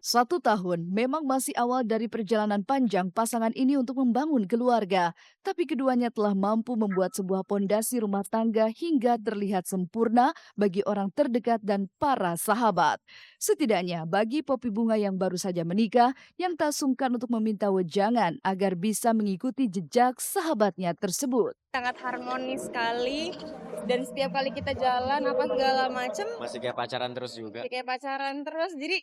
1 tahun memang masih awal dari perjalanan panjang pasangan ini untuk membangun keluarga, tapi keduanya telah mampu membuat sebuah pondasi rumah tangga hingga terlihat sempurna bagi orang terdekat dan para sahabat. Setidaknya bagi Poppy Bunga yang baru saja menikah, yang tak sungkan untuk meminta wejangan agar bisa mengikuti jejak sahabatnya tersebut. Sangat harmonis sekali dan setiap kali kita jalan apa segala macem Masih kayak pacaran terus juga. kayak pacaran terus jadi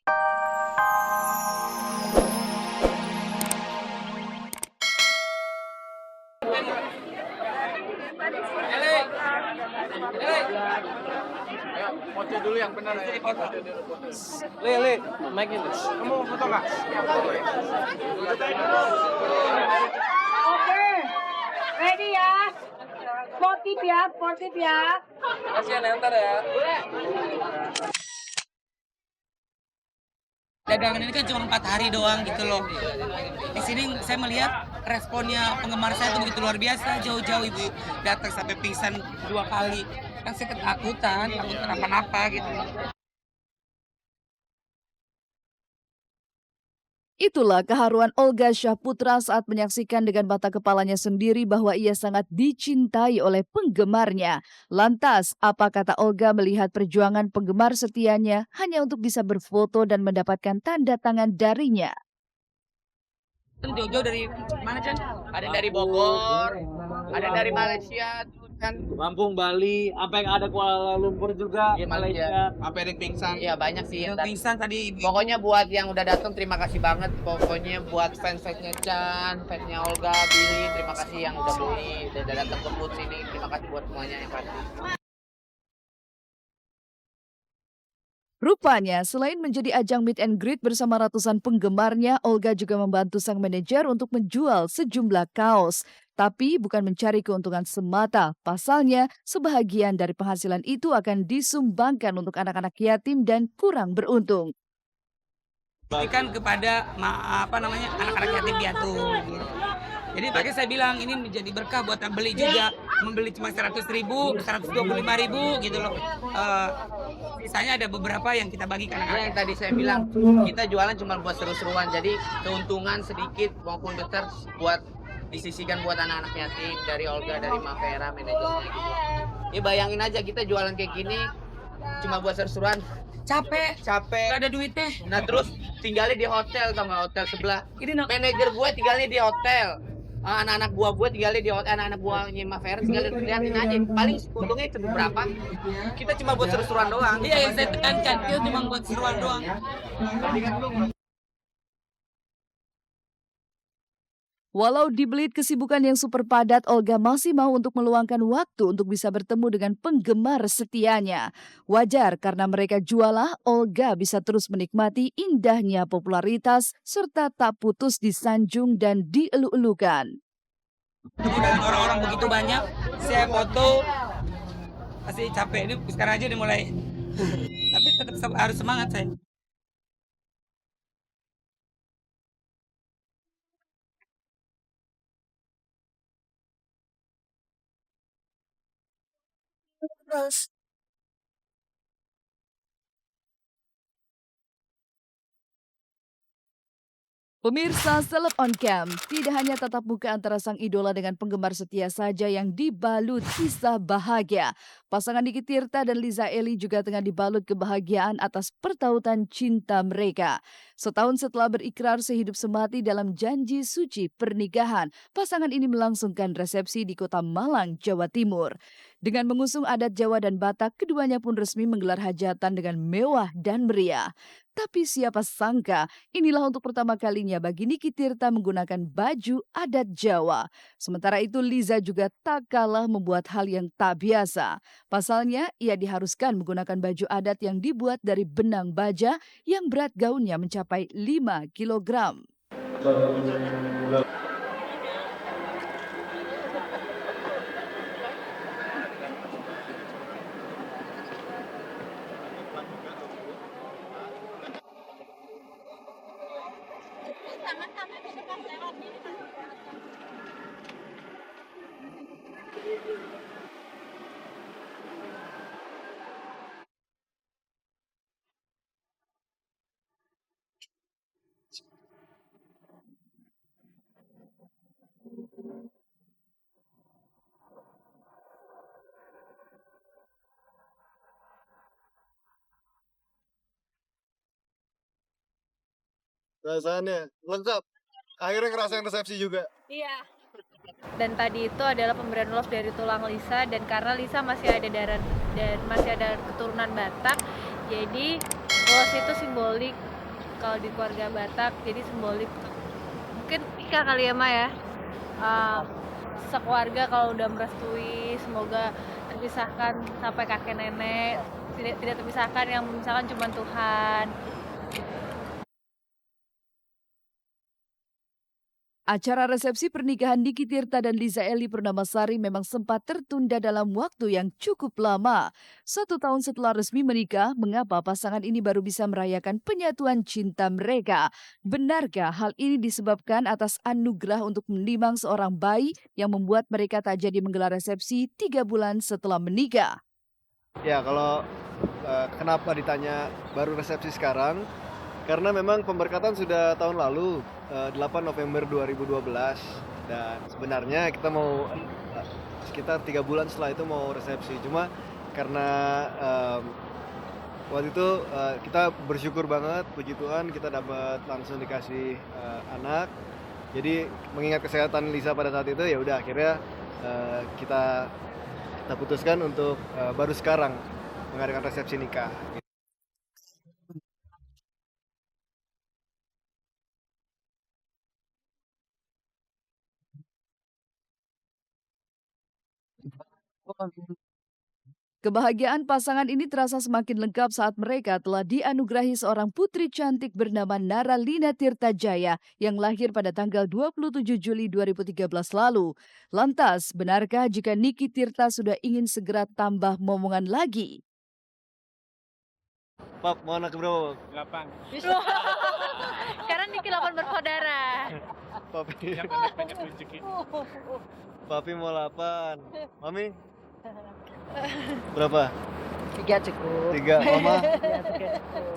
Ayo, foto dulu yang benar ya. Le, mic ini. Kamu mau foto nggak? Oke, ready ya. Sportif ya. Kasihan ya ntar ya. Dagangan ini kan cuma 4 hari doang gitu loh. Di sini saya melihat responnya penggemar saya itu begitu luar biasa. Jauh-jauh ibu datang sampai pingsan 2 kali. Kan saya ketakutan, takut kenapa-napa gitu. Itulah keharuan Olga Syahputra saat menyaksikan dengan mata kepalanya sendiri bahwa ia sangat dicintai oleh penggemarnya. Lantas, apa kata Olga melihat perjuangan penggemar setianya hanya untuk bisa berfoto dan mendapatkan tanda tangan darinya? Kan jauh-jauh dari mana Chan? Ada dari Bogor, ada dari Malaysia, kan Lampung, Bali, apa yang ada Kuala Lumpur juga, Iya, Malaysia. Apa ada yang pingsan? iya banyak sih. Yang Pingsan tadi. Pokoknya buat yang udah datang terima kasih banget. Pokoknya buat fans-fansnya Chan, fansnya Olga, Billy, terima kasih yang udah beli, udah datang ke booth sini. Terima kasih buat semuanya yang pasti. Rupanya, selain menjadi ajang meet and greet bersama ratusan penggemarnya, Olga juga membantu sang manajer untuk menjual sejumlah kaos. Tapi bukan mencari keuntungan semata. Pasalnya, sebahagian dari penghasilan itu akan disumbangkan untuk anak-anak yatim dan kurang beruntung. Berikan kepada anak-anak yatim piatu. Jadi makanya saya bilang ini menjadi berkah buat yang beli juga. Membeli cuma 100.000, 125.000 gitu loh. Sisanya ada beberapa yang kita bagi ke Karena anak-anak. yang tadi saya bilang, kita jualan cuma buat seru-seruan. Jadi keuntungan sedikit maupun besar buat disisihkan buat anak-anak yatim dari Olga, dari Mavera, manajernya gitu. Ya bayangin aja kita jualan kayak gini cuma buat seru-seruan. Capek, Capek. nggak ada duitnya. Nah terus tinggalnya di hotel, tau nggak, hotel sebelah. Ini nak Manajer gue tinggalnya di hotel. Anak-anak buah gue tinggalnya di hotel, anak-anak buahnya Mavera tinggalnya, liatin aja. Paling untungnya cuma berapa? Kita cuma buat seru-seruan doang. iya yang saya tekankan itu cuma buat seruan doang. Walau dibelit kesibukan yang super padat, Olga masih mau untuk meluangkan waktu untuk bisa bertemu dengan penggemar setianya. Wajar karena mereka jualah, Olga bisa terus menikmati indahnya popularitas serta tak putus disanjung dan dielu-elukan. Dengan orang-orang begitu banyak, saya foto pasti capek. Ini sekarang aja udah mulai. Tapi tetap harus semangat saya. Pemirsa Seleb on Cam, tidak hanya tatap muka antara sang idola dengan penggemar setia saja yang dibalut kisah bahagia. Pasangan Niki Tirta dan Liza Eli juga tengah dibalut kebahagiaan atas pertautan cinta mereka. Setahun setelah berikrar sehidup semati dalam janji suci pernikahan, pasangan ini melangsungkan resepsi di kota Malang, Jawa Timur. Dengan mengusung adat Jawa dan Batak, keduanya pun resmi menggelar hajatan dengan mewah dan meriah. Tapi siapa sangka, inilah untuk pertama kalinya bagi Niki Tirta menggunakan baju adat Jawa. Sementara itu Liza juga tak kalah membuat hal yang tak biasa. Pasalnya, ia diharuskan menggunakan baju adat yang dibuat dari benang baja yang berat gaunnya mencapai 5 kilogram. Perasaannya lengkap. Akhirnya ngerasain resepsi juga. Iya. Dan tadi itu adalah pemberian love dari tulang Lisa, dan karena Lisa masih ada darah dan masih ada keturunan Batak, jadi love itu simbolik kalau di keluarga Batak, jadi simbolik mungkin nikah kali ya Ma ya. Sekeluarga kalau udah merestui semoga terpisahkan sampai kakek nenek, tidak terpisahkan, yang misalkan cuma Tuhan. Acara resepsi pernikahan Niki Tirta dan Liza Eli Purnamasari memang sempat tertunda dalam waktu yang cukup lama. 1 tahun setelah resmi menikah, mengapa pasangan ini baru bisa merayakan penyatuan cinta mereka? Benarkah hal ini disebabkan atas anugerah untuk menimang seorang bayi yang membuat mereka tak jadi menggelar resepsi 3 bulan setelah menikah? Ya kalau kenapa ditanya baru resepsi sekarang? Karena memang pemberkatan sudah tahun lalu, 8 November 2012. Dan sebenarnya kita mau sekitar 3 bulan setelah itu mau resepsi. Cuma karena waktu itu kita bersyukur banget, puji Tuhan kita dapat langsung dikasih anak. Jadi mengingat kesehatan Lisa pada saat itu, ya udah akhirnya kita putuskan untuk baru sekarang mengadakan resepsi nikah. Kebahagiaan pasangan ini terasa semakin lengkap saat mereka telah dianugerahi seorang putri cantik bernama Nara Lina Tirta Jaya yang lahir pada tanggal 27 Juli 2013 lalu. Lantas, benarkah jika Niki Tirta sudah ingin segera tambah momongan lagi? Pap, mau anak berapa? 8. Karena Niki 8 bersaudara. Papi, Yang banyak rezeki. papi mau 8. Mami? Berapa? 3 cukup. 3. Mama?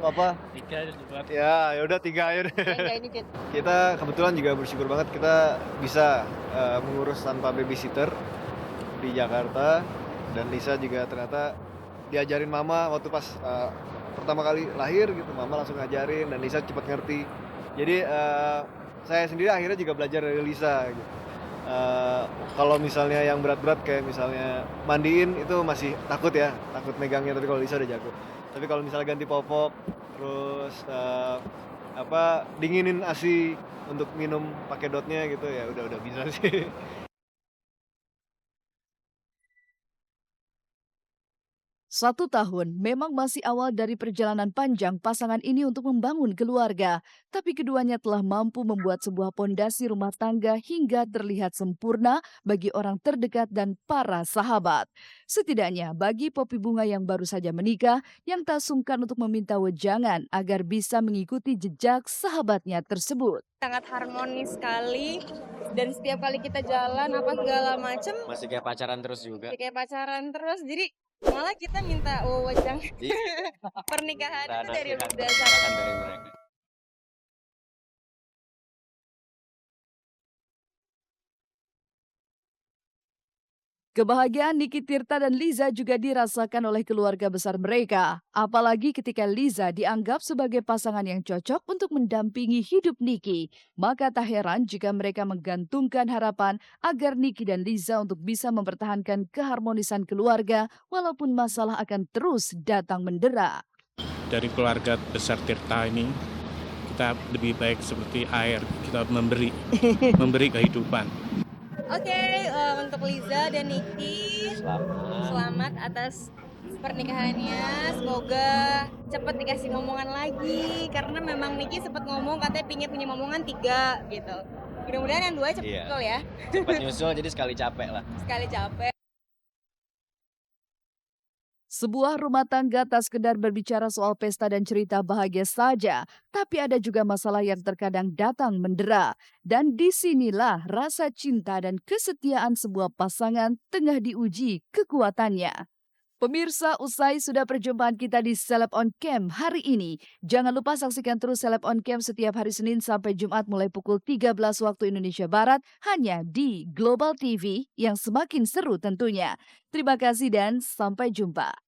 Papa? 3 juga. Ya udah 3 aja deh. Enggak ini Fit. Kita kebetulan juga bersyukur banget kita bisa mengurus tanpa babysitter di Jakarta, dan Lisa juga ternyata diajarin mama waktu pas pertama kali lahir gitu, mama langsung ngajarin dan Lisa cepat ngerti. Jadi saya sendiri akhirnya juga belajar dari Lisa gitu. Kalau misalnya yang berat-berat kayak misalnya mandiin itu masih takut megangnya, tapi kalau Lisa udah jago. Tapi kalau misalnya ganti popok, terus dinginin ASI untuk minum pakai dotnya gitu, ya udah bisa sih. 1 tahun memang masih awal dari perjalanan panjang pasangan ini untuk membangun keluarga, tapi keduanya telah mampu membuat sebuah pondasi rumah tangga hingga terlihat sempurna bagi orang terdekat dan para sahabat. Setidaknya bagi Poppy Bunga yang baru saja menikah, yang tak sungkan untuk meminta wejangan agar bisa mengikuti jejak sahabatnya tersebut. Sangat harmonis sekali, dan setiap kali kita jalan apa segala macem Masih kayak pacaran terus juga. kayak pacaran terus, jadi malah kita minta wajang pernikahan itu dari dasar. Dari mereka. Kebahagiaan Niki Tirta dan Liza juga dirasakan oleh keluarga besar mereka. Apalagi ketika Liza dianggap sebagai pasangan yang cocok untuk mendampingi hidup Niki. Maka tak heran jika mereka menggantungkan harapan agar Niki dan Liza untuk bisa mempertahankan keharmonisan keluarga walaupun masalah akan terus datang mendera. Dari keluarga besar Tirta ini, kita lebih baik seperti air, kita memberi kehidupan. Oke, untuk Liza dan Niki, selamat atas pernikahannya. Semoga cepat dikasih momongan lagi, karena memang Niki sempat ngomong katanya pingin punya momongan 3 gitu. Mudah-mudahan yang 2 cepet Iya. betul ya, Cepat nyusul jadi sekali capek lah. sekali capek. Sebuah rumah tangga tak sekedar berbicara soal pesta dan cerita bahagia saja, tapi ada juga masalah yang terkadang datang mendera. Dan disinilah rasa cinta dan kesetiaan sebuah pasangan tengah diuji kekuatannya. Pemirsa, usai sudah perjumpaan kita di Celeb on Cam hari ini. Jangan lupa saksikan terus Celeb on Cam setiap hari Senin sampai Jumat mulai pukul 13 waktu Indonesia Barat hanya di Global TV yang semakin seru tentunya. Terima kasih dan sampai jumpa.